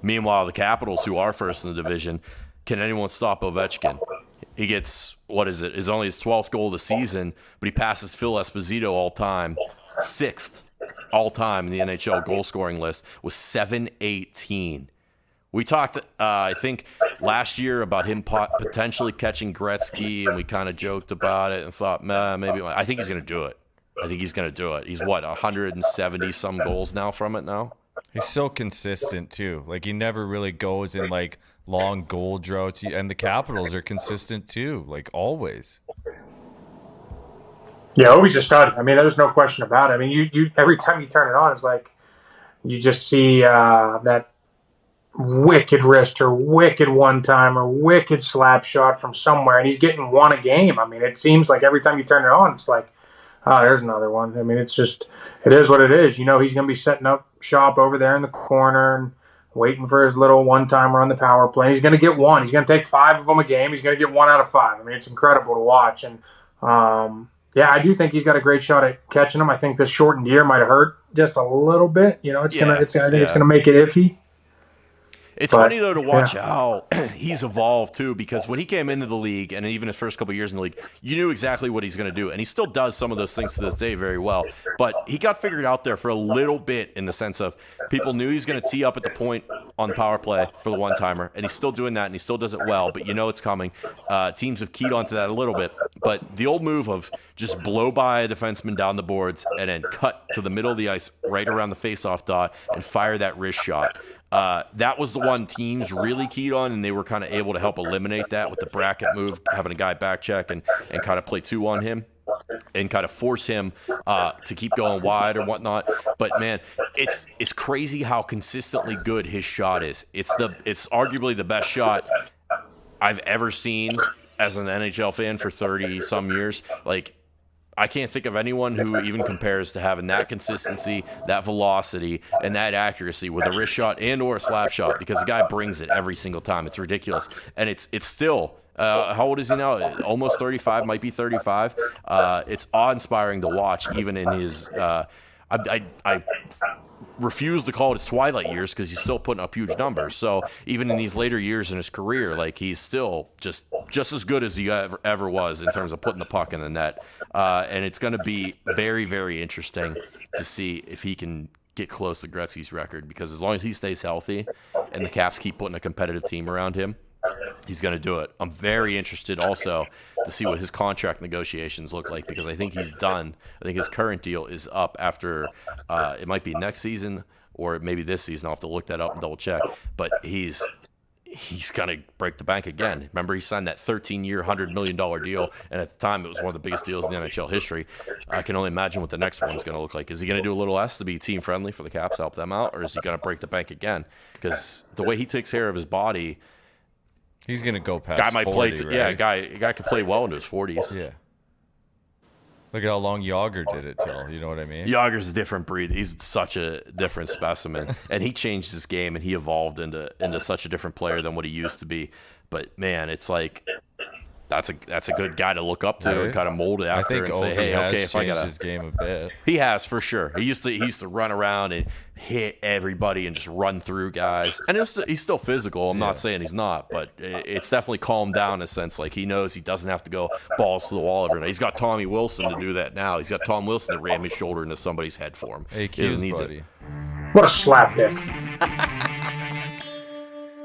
Meanwhile, the Capitals, who are first in the division, can anyone stop Ovechkin? He gets, what is it? It's only his 12th goal of the season, but he passes Phil Esposito all time, 6th all time in the NHL goal scoring list with 718. We talked, I think, last year about him potentially catching Gretzky, and we kind of joked about it and thought, maybe. I think he's going to do it. He's, 170-some goals now from it now? He's so consistent, too. Like, he never really goes in, like, long goal droughts. And the Capitals are consistent, too, like, always. Yeah, always a stud. I mean, there's no question about it. I mean, you every time you turn it on, it's like you just see that wicked wrist or wicked one-time or wicked slap shot from somewhere, and he's getting one a game. I mean, it seems like every time you turn it on, it's like, oh, there's another one. I mean, it is what it is. You know, he's going to be setting up shop over there in the corner and waiting for his little one-timer on the power play. He's going to get one. He's going to take 5 of them a game. He's going to get 1 out of 5. I mean, it's incredible to watch. And, yeah, I do think he's got a great shot at catching them. I think this shortened year might have hurt just a little bit. You know, I think it's going to make it iffy. It's funny, though, to watch how he's evolved, too, because when he came into the league, and even his first couple of years in the league, you knew exactly what he's going to do. And he still does some of those things to this day very well. But he got figured out there for a little bit in the sense of people knew he was going to tee up at the point on the power play for the one-timer. And he's still doing that, and he still does it well. But you know it's coming. Teams have keyed onto that a little bit. But the old move of just blow by a defenseman down the boards and then cut to the middle of the ice right around the face-off dot and fire that wrist shot. That was the one teams really keyed on, and they were kind of able to help eliminate that with the bracket move, having a guy back check and kind of play 2 on him and kind of force him to keep going wide or whatnot. But, man, it's crazy how consistently good his shot is. It's arguably the best shot I've ever seen as an NHL fan for 30-some years. Like, I can't think of anyone who even compares to having that consistency, that velocity, and that accuracy with a wrist shot and or a slap shot, because the guy brings it every single time. It's ridiculous. And it's still, how old is he now? Almost 35, might be 35. It's awe-inspiring to watch, even in his I refuse to call it his twilight years because he's still putting up huge numbers. So even in these later years in his career, like, he's still just as good as he ever was in terms of putting the puck in the net. And it's going to be very, very interesting to see if he can get close to Gretzky's record, because as long as he stays healthy and the Caps keep putting a competitive team around him, he's going to do it. I'm very interested also to see what his contract negotiations look like, because I think he's done. I think his current deal is up after it might be next season or maybe this season. I'll have to look that up and double check. But he's going to break the bank again. Remember, he signed that 13-year, $100 million deal, and at the time it was one of the biggest deals in the NHL history. I can only imagine what the next one's going to look like. Is he going to do a little less to be team-friendly for the Caps, help them out, or is he going to break the bank again? Because the way he takes care of his body, he's going to go past guy might 40, play. right? Yeah, a guy could play well into his 40s. Yeah. Look at how long Yager did it till. You know what I mean? Yager's a different breed. He's such a different specimen, and he changed his game and he evolved into such a different player than what he used to be. But man, it's like that's a good guy to look up to and kind of mold it after and say, hey, okay, if I got his game a bit. He has, for sure. He used to run around and hit everybody and just run through guys. And he's still physical. I'm not saying he's not, but it's definitely calmed down in a sense. Like, he knows he doesn't have to go balls to the wall every night. He's got Tommy Wilson to do that now. He's got Tom Wilson to ram his shoulder into somebody's head for him. Hey, Q's buddy. What a slapdick.